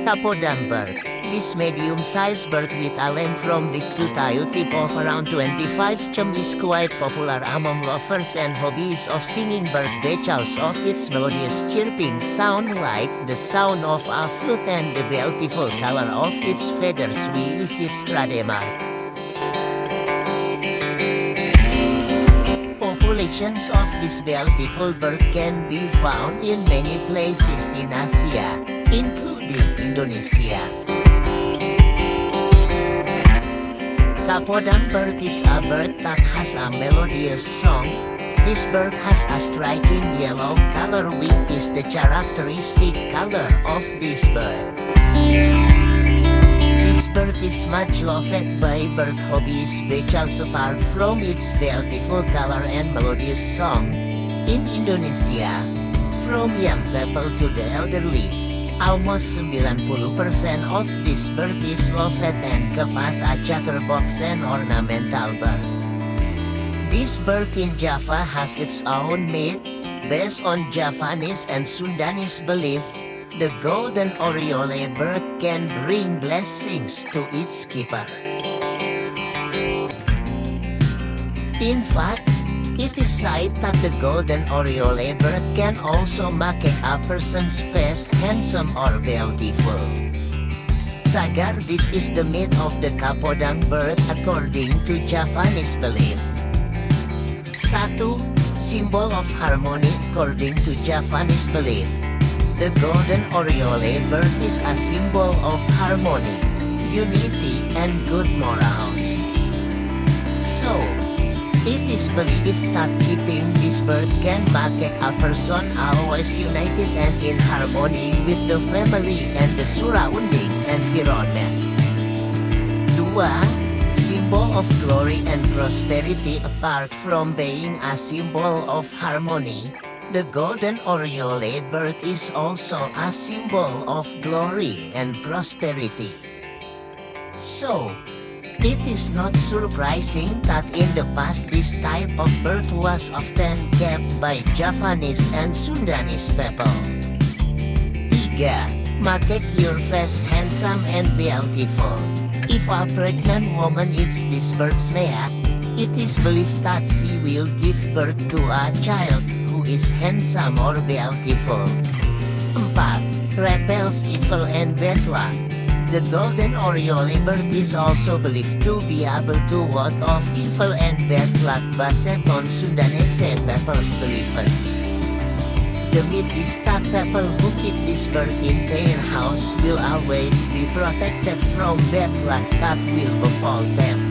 Kapodang bird. This medium-sized bird with a length from big to tail tip of around 25 cm is quite popular among lovers and hobbyists of singing bird because of its melodious chirping sound like the sound of a flute and the beautiful color of its feathers which is its trademark. Populations of this beautiful bird can be found in many places in Asia, including Indonesia. Kapodang bird is a bird that has a melodious song. This bird has a striking yellow color which is the characteristic color of this bird. This bird is much loved by bird hobbyists because apart from its beautiful color and melodious song, in Indonesia, from young people to the elderly, almost 90% of this bird is loved and kept as a chatterbox and ornamental bird. This bird in Java has its own myth. Based on Javanese and Sundanese belief, the golden oriole bird can bring blessings to its keeper. In fact, it is said that the golden oriole bird can also make a person's face handsome or beautiful. Tagar, this is the myth of the kapodang bird according to Javanese belief. Satu, symbol of harmony according to Javanese belief. The golden oriole bird is a symbol of harmony, unity, and good morals. So, it is believed that keeping this bird can make a person always united and in harmony with the family and the surrounding environment. 2. Symbol of glory and prosperity. Apart from being a symbol of harmony, the golden oriole bird is also a symbol of glory and prosperity. So, it is not surprising that in the past this type of bird was often kept by Javanese and Sundanese people. 3. Make your face handsome and beautiful. If a pregnant woman eats this bird's meat, it is believed that she will give birth to a child who is handsome or beautiful. 4. Repels evil and bad luck. The golden oriole bird is also believed to be able to ward off evil and bad luck based on Sundanese people's beliefs. The myth is that people who keep this bird in their house will always be protected from bad luck that will befall them.